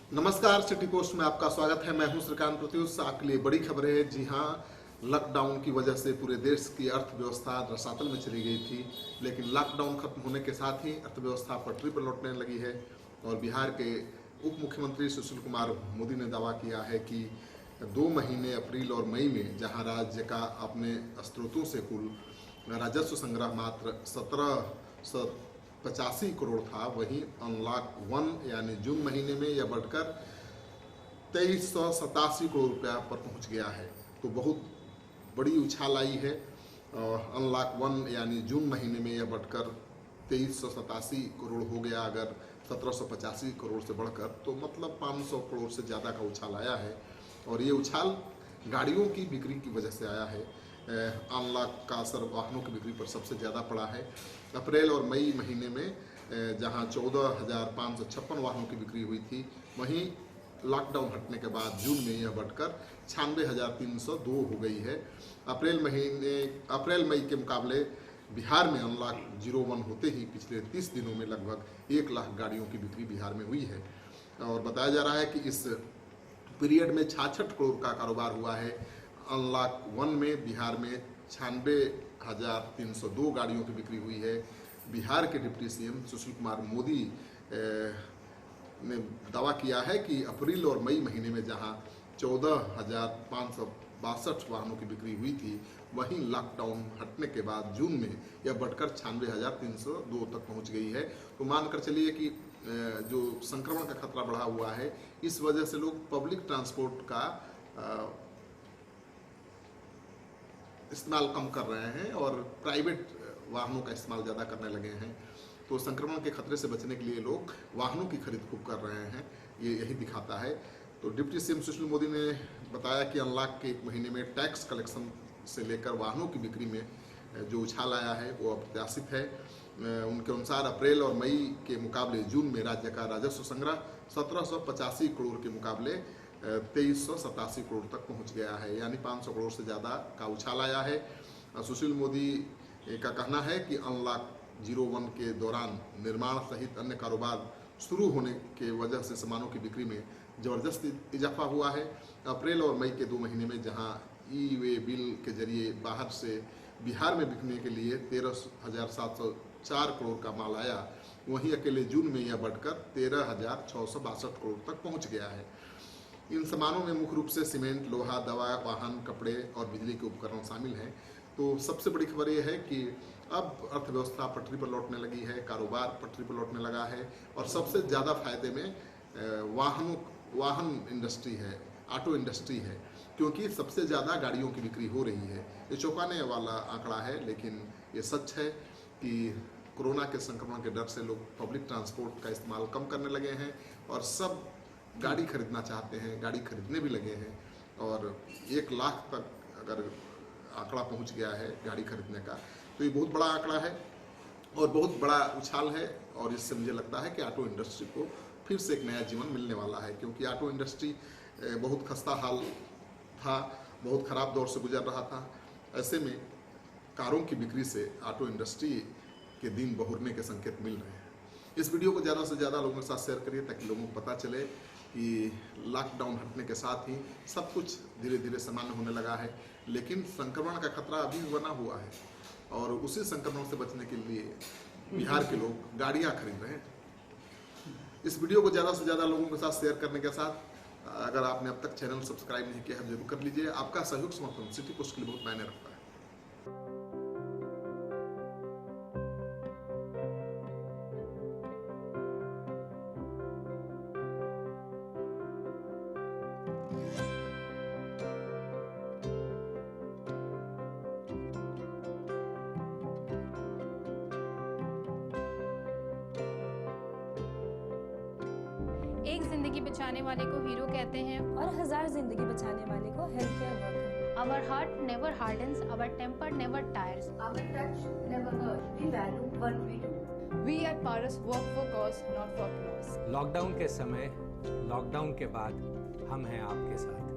नमस्कार, city post में आपका स्वागत है। मैं हूं श्रीकांत प्रत्युष। आपके लिए बड़ी खबर है। जी हां, लॉकडाउन की वजह से पूरे देश की अर्थव्यवस्था रसातल में चली गई थी, लेकिन लॉकडाउन खत्म होने के साथ ही अर्थव्यवस्था पटरी पर लौटने लगी है। और बिहार के उप मुख्यमंत्री सुशील कुमार मोदी ने दावा किया है कि 2 महीने अप्रैल और मई में जहां राज्य का अपने स्रोतों से कुल राजस्व संग्रह मात्र 1785 करोड़ था, वहीं अनलॉक 1 यानी जून महीने में यह बढ़कर 2387 करोड़ रुपया पर पहुंच गया है। तो बहुत बड़ी उछाल आई है। अनलॉक 1 यानी जून महीने में यह बढ़कर 2387 करोड़ हो गया। अगर 1785 करोड़ से बढ़कर, तो मतलब 500 करोड़ से ज़्यादा का उछाल आया है। और ये उछाल गाड़ियों की बिक्री की वजह से आया है। अनलॉक का असर वाहनों की बिक्री पर सबसे ज़्यादा पड़ा है। अप्रैल और मई महीने में जहां 14,556 वाहनों की बिक्री हुई थी, वहीं लॉकडाउन हटने के बाद जून में यह बढ़कर 96,302 हो गई है। अप्रैल मई के मुकाबले बिहार में अनलॉक 01 होते ही पिछले 30 दिनों में लगभग 1 लाख गाड़ियों की बिक्री बिहार में हुई है। और बताया जा रहा है कि इस पीरियड में 66 करोड़ का कारोबार हुआ है। अनलॉक 1 में बिहार में 96,302 गाड़ियों की बिक्री हुई है। बिहार के डिप्टी सीएम सुशील कुमार मोदी ने दावा किया है कि अप्रैल और मई महीने में जहां 14,562 वाहनों की बिक्री हुई थी, वहीं लॉकडाउन हटने के बाद जून में यह बढ़कर 96,302 तक पहुंच गई है। तो मानकर चलिए कि जो संक्रमण का खतरा बढ़ा हुआ है, इस वजह से लोग पब्लिक ट्रांसपोर्ट का इस्तेमाल कम कर रहे हैं और प्राइवेट वाहनों का इस्तेमाल ज़्यादा करने लगे हैं। तो संक्रमण के खतरे से बचने के लिए लोग वाहनों की खरीद खूब कर रहे हैं, ये यही दिखाता है। तो डिप्टी सीएम सुशील मोदी ने बताया कि अनलॉक के 1 महीने में टैक्स कलेक्शन से लेकर वाहनों की बिक्री में जो उछाल आया है वो अप्रत्याशित है। उनके अनुसार अप्रैल और मई के मुकाबले जून में राज्य का राजस्व संग्रह 1785 करोड़ के मुकाबले 2387 करोड़ तक पहुंच गया है, यानी 500 करोड़ से ज़्यादा का उछाल आया है। सुशील मोदी का कहना है कि अनलॉक 01 के दौरान निर्माण सहित अन्य कारोबार शुरू होने के वजह से सामानों की बिक्री में ज़बरदस्त इजाफा हुआ है। अप्रैल और मई के 2 महीने में जहां ई-वे बिल के जरिए बाहर से बिहार में बिकने के लिए 13,704 करोड़ का माल आया, वहीं अकेले जून में यह बढ़कर 13,662 करोड़ तक पहुंच गया है। इन सामानों में मुख्य रूप से सीमेंट, लोहा, दवा, वाहन, कपड़े और बिजली के उपकरण शामिल हैं। तो सबसे बड़ी खबर यह है कि अब अर्थव्यवस्था पटरी पर लौटने लगी है, कारोबार पटरी पर लौटने लगा है। और सबसे ज़्यादा फायदे में वाहन इंडस्ट्री है, ऑटो इंडस्ट्री है, क्योंकि सबसे ज़्यादा गाड़ियों की बिक्री हो रही है। ये चौंकाने वाला आंकड़ा है, लेकिन ये सच है कि कोरोना के संक्रमण के डर से लोग पब्लिक ट्रांसपोर्ट का इस्तेमाल कम करने लगे हैं और सब गाड़ी खरीदना चाहते हैं, गाड़ी खरीदने भी लगे हैं। और 1 लाख तक अगर आंकड़ा पहुंच गया है गाड़ी खरीदने का, तो ये बहुत बड़ा आंकड़ा है और बहुत बड़ा उछाल है। और इससे मुझे लगता है कि ऑटो इंडस्ट्री को फिर से एक नया जीवन मिलने वाला है, क्योंकि ऑटो इंडस्ट्री बहुत खस्ता हाल था, बहुत ख़राब दौर से गुजर रहा था। ऐसे में कारों की बिक्री से ऑटो इंडस्ट्री के दिन बहुरने के संकेत मिल रहे हैं। इस वीडियो को ज़्यादा से ज़्यादा लोगों के साथ शेयर करिए, ताकि लोगों को पता चले कि लॉकडाउन हटने के साथ ही सब कुछ धीरे धीरे सामान्य होने लगा है, लेकिन संक्रमण का खतरा अभी भी बना हुआ है। और उसी संक्रमण से बचने के लिए बिहार के लोग गाड़ियाँ खरीद रहे हैं। इस वीडियो को ज़्यादा से ज़्यादा लोगों के साथ शेयर करने के साथ, अगर आपने अब तक चैनल सब्सक्राइब नहीं किया है, जरूर कर लीजिए। आपका सहयोग समर्थन सिटी पोस्ट के लिए बहुत मायने रखता है। एक जिंदगी बचाने वाले को हीरो कहते हैं और 1000 जिंदगी बचाने वाले को health care worker. Our heart never hardens, our temper never tires. Our touch never hurt. We value what we do. We at Paras work for cause, not for applause. Lockdown के समय, lockdown के बाद हम हैं आपके साथ।